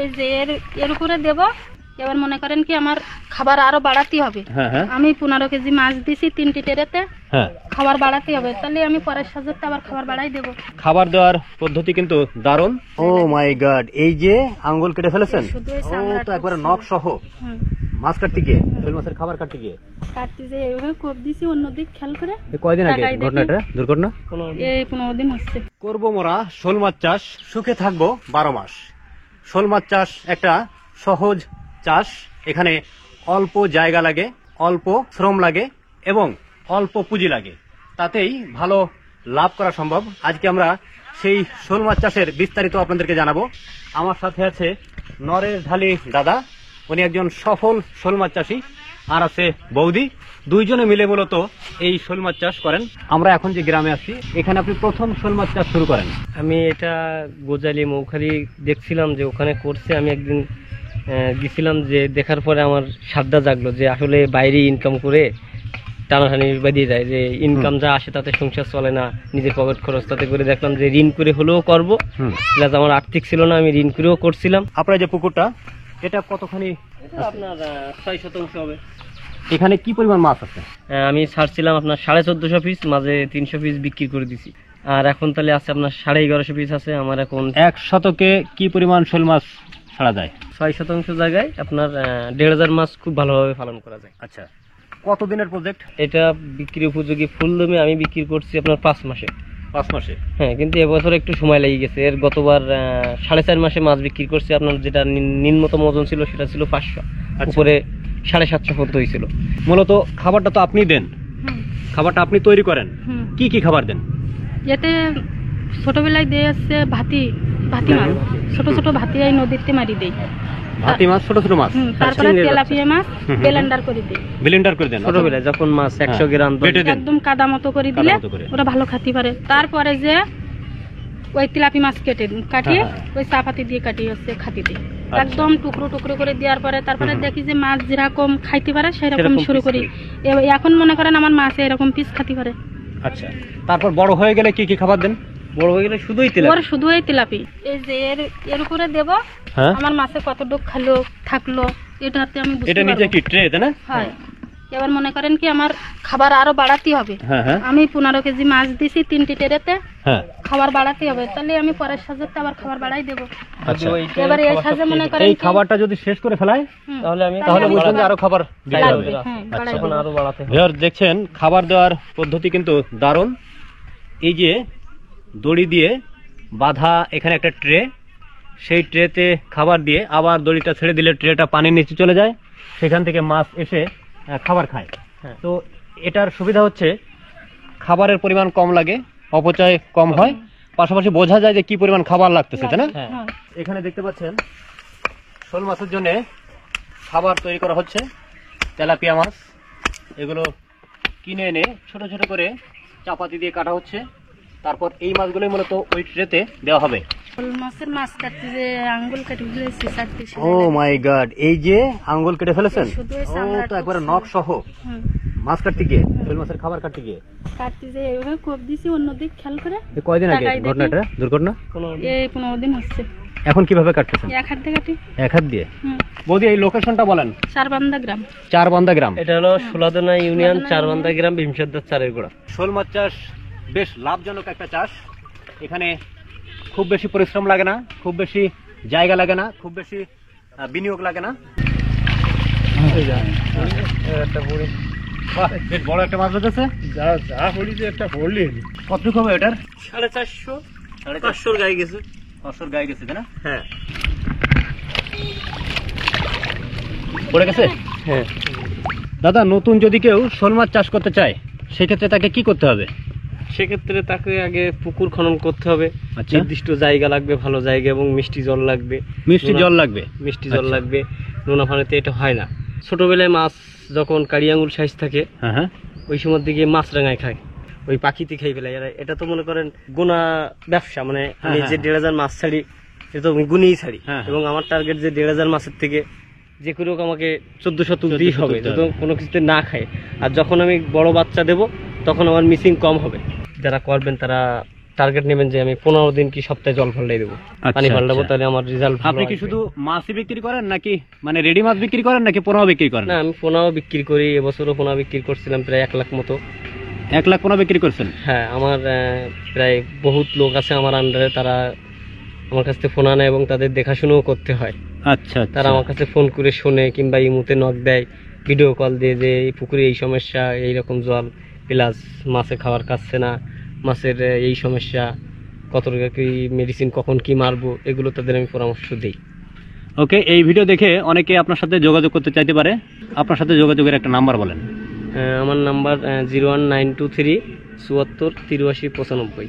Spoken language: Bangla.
এই যে এর উপরে দেব। এবার মনে করেন কি আমার খাবার আরো বাড়াতে হবে। আমি 15 কেজি মাছ দিছি 3টি ট্রেতে, খাবার বাড়াতে হবে, তাহলে আমি পরের সাজতে আবার খাবার বাড়াই দেব। খাবার দেওয়ার পদ্ধতি কিন্তু দারুণ। ও মাই গড, এই যে আঙ্গুল কেটে ফেলেছেন, ও তো একবারে নখ সহ। মাছ কাটতে গিয়ে, শোল মাছের খাবার কাটতে গিয়ে কাটতে যে এইভাবে কোপ দিছি অন্যদিক খেয়াল করে। কয়দিন আগে ঘটনাটা, দুর্ঘটনা? এই 15 দিন হচ্ছে। করব মোরা শোল মাছ চাষ, সুখে থাকবো 12 মাস। শোল মাছ চাষ একটা সহজ চাষ। এখানে অল্প জায়গা লাগে, অল্প শ্রম লাগে এবং অল্প পুঁজি লাগে, তাতেই ভালো লাভ করা সম্ভব। আজকে আমরা সেই শোল মাছ চাষের বিস্তারিত আপনাদেরকে জানাবো। আমার সাথে আছে নরেশ ঢালি দাদা, উনি একজন সফল শোল মাছ চাষী, আর আছে বৌদি। দুইজনে মিলে মূলত এই শোল মাছ চাষ করেন। আমরা এখন যে গ্রামে আছি, এখানে আপনি প্রথম শোল মাছ চাষ শুরু করেন। আমি এটা গোজালি মৌখালি দেখছিলাম যে ওখানে করছে। আমি একদিন গেছিলাম, যে দেখার পরে আমার সাধ্যা জাগলো যে আসলে বাইরে ইনকাম করে টানাটানি বাদিয়ে যায়, যে ইনকাম যা আসে তাতে সংসার চলে না, নিজের পকেট খরচ। তাতে করে দেখলাম যে ঋণ করে হলেও করবো, প্লাস আমার আর্থিক ছিল না, আমি ঋণ করেও করছিলাম। আপনার যে পুকুরটা, এটা কতখানি? আপনার 6 শতাংশ হবে। এখানে কি পরিমাণ মাছ আছে? আমি ছাড়ছিলাম আপনার 1450 পিস, মাঝে 300 পিস বিক্রি করে দিছি, আর এখন তাহলে আছে আপনার 1150 পিস আছে আমার এখন। 1 শতকে কি পরিমাণ শোল মাছ ছাড়া যায়? 6 শতাংশ জায়গায় আপনার 1500 মাছ খুব ভালোভাবে পালন করা যায়। আচ্ছা, কতদিনের প্রজেক্ট এটা? বিক্রি উপযোগী ফুল দমে আমি বিক্রি করছি আপনার 5 মাসে। 5 মাসে? হ্যাঁ, কিন্তু এবছর একটু সময় লেগে গেছে। এর গতবার 4.5 মাসে মাছ বিক্রি করছি। আপনার যেটা নিম্নতম ওজন ছিল সেটা ছিল 500, উপরে 750 পর্যন্ত হয়েছিল। মূলত খাবারটা তো আপনি দেন, খাবারটা আপনি তৈরি করেন, কি কি খাবার দেন? এতে ছোটবেলায় দিয়ে আসছে ভাতি মাছ, ছোট ছোট ভাতি এই নদীতে মারি দেই। ভাতি মাছ, ছোট ছোট মাছ। তারপরে তেলাপিয়া মাছ ব্লেন্ডার করে দেই। ব্লেন্ডার করে দেন ছোটবেলায় যখন মাছ 100 গ্রাম একদম কাদা মতো করে দিলে ওরা ভালো খেতে পারে। তারপরে যে ওই তেলাপি মাছ কাটিয়ে ওই চাপাতি দিয়ে কাটিয়ে হচ্ছে খাতি দিই, একদম টুকরো টুকরো করে দেওয়ার পরে তারপরে দেখি যে মাছ যেরকম খাইতে পারে সেরকম শুরু করি। এখন মনে করেন আমার মাছ এরকম পিস খাতে পারে। আচ্ছা, তারপর বড় হয়ে গেলে কি কি খাবার দেন? বড় হয়ে গেলে শুধুই তেলাপি। শুধুই তেলাপি। এই যে এর উপরে দেব, আমার মাছে কতটুক খালো থাকলো এটাতে আমি বুঝতে পারবো। এটা নিচে কি ট্রে, তাই না? হ্যাঁ। এবার মনে করেন কি আমার খাবার আরো বাড়াতে হবে। আমি 15 কেজি মাছ দিছি 3টি ট্রেতে, খাবার বাড়াতে হবে, তাহলে আমি পরের সাজতে আবার খাবার বাড়াই দেব। আচ্ছা, এবার এই সাজে মনে করেন এই খাবারটা যদি শেষ করে ফেলাই তাহলে বুঝবেন যে আরো খাবার দিতে হবে। তখন আরো বাড়াতে হবে। ভিউয়ার দেখছেন, খাবার দেওয়ার পদ্ধতি কিন্তু দারুণ। এই যে দড়ি দিয়ে বাঁধা এখানে একটা ট্রে, সেই ট্রেতে খাবার দিয়ে আবার দড়িটা ছেড়ে দিলে ট্রেটা পানির নিচে চলে যায়, সেখান থেকে মাছ এসে খাবার খায়। তো এটার সুবিধা হচ্ছে খাবারের পরিমাণ কম লাগে, অপচয় কম হয়, পাশাপাশি বোঝা যায় যে কি পরিমাণ খাবার লাগতেছে, তাই না? এখানে দেখতে পাচ্ছেন শোল মাছের জন্য খাবার তৈরি করা হচ্ছে। তেলাপিয়া মাছ এগুলো কিনে এনে ছোট ছোট করে চাপাতি দিয়ে কাটা হচ্ছে, তারপর এই মাছগুলোই মূলত ওই ট্রেতে দেওয়া হবে। মাছের মাছ কাটতে যে আঙ্গুল কেটে ফেলেছি চারটি। ও মাই গড, এই যে আঙ্গুল কেটে ফেলেছেন, ও তো একবারে নখ সহ। মাছ কাটতে গিয়ে, শোল মাছের খাবার কাটতে গিয়ে কাটতে যে এইভাবে কোপ দিছি অন্যদিক খেয়াল করে। কয়দিন আগে ঘটনাটা, দুর্ঘটনা? এই 15 দিন হচ্ছে। এখন কিভাবে কাটতেছেন? এক হাত দিয়ে কাটি। এক হাত দিয়ে? বৌদি এই লোকেশনটা বলেন। চারবান্দা গ্রাম। চারবান্দা গ্রাম, এটা হলো সোলাদানা ইউনিয়ন, চারবান্দা গ্রাম, ভীমসদ্দার চারের গোড়া। শোল মাছ চাষ বেশ লাভজনক একটা চাষ। এখানে খুব বেশি পরিশ্রম লাগে না, খুব বেশি জায়গা লাগে না, খুব বেশি বিনিয়োগ লাগে না। বেশ বড় একটা মাছ ধরেছে। কতটুকু হবে এটার? 450, 500 গায়ে গেছে। 500 গায়ে গেছে, তাই না? হ্যাঁ। পড়ে গেছে? হ্যাঁ। দাদা, নতুন যদি কেউ শোল মাছ চাষ করতে চায় সেক্ষেত্রে তাকে কি করতে হবে? সেক্ষেত্রে তাকে আগে পুকুর খনন করতে হবে, নির্দিষ্ট জায়গা লাগবে, ভালো জায়গা, এবং মিষ্টি জল লাগবে। মিষ্টি জল লাগবে? মিষ্টি জল লাগবে। নোনা পানিতে এটা হয় না। ছোটবেলায় মাছ যখন কারি আঙুল সাইজ থাকে, ওই সময় দিকে মাছ রাঙায় খায়, ওই পাখিতে খেয়ে ফেলে। এটা তো মনে করেন গুণা ব্যবসা, মানে আমি যে 1500 মাছ ছাড়ি এটা তো আমি গুনেই ছাড়ি, এবং আমার টার্গেট যে 1500 মাছের থেকে যে করে হোক আমাকে 1400 তুলতেই হবে, যদি কোনো কিছুতে না খায়। আর যখন আমি বড় বাচ্চা দেব তখন আমার মিসিং কম হবে। যারা করবেন তারা টার্গেট নেবেন যে আমি 15 দিন কি সপ্তাহে জল পাল্টাই দেবো, পানি পাল্টাবো, তাহলে আমার রেজাল্ট ভালো। আপনি কি শুধু মাছই বিক্রি করেন নাকি মানে রেডি মাছ বিক্রি করেন নাকি পোনাও বিক্রি করেন? না, আমি পোনাও বিক্রি করি, এবছরও পোনা বিক্রি করছিলাম প্রায় 1 লাখ মতো। 1 লাখ পোনা বিক্রি করছেন? হ্যাঁ, আমার প্রায় বহুত লোক আছে আমার আন্ডারে, তারা আমার কাছ থেকে ফোন আনে এবং তাদের দেখাশোনাও করতে হয়। আচ্ছা, তারা আমার কাছে ফোন করে শোনে কিংবা ইমুতে নক দেয়, ভিডিও কল দিয়ে যে এই পুকুরে এই সমস্যা, এইরকম জল, প্লাস মাছে খাবার খাচ্ছে না, মাছের এই সমস্যা, কত টাকা কি মেডিসিন কখন কি মারবো, এগুলো তাদের আমি পরামর্শ দিই। ওকে, এই ভিডিও দেখে অনেকে আপনার সাথে যোগাযোগ করতে চাইতে পারে, আপনার সাথে যোগাযোগের একটা নাম্বার বলেন। আমার নাম্বার 01923 74 83 95।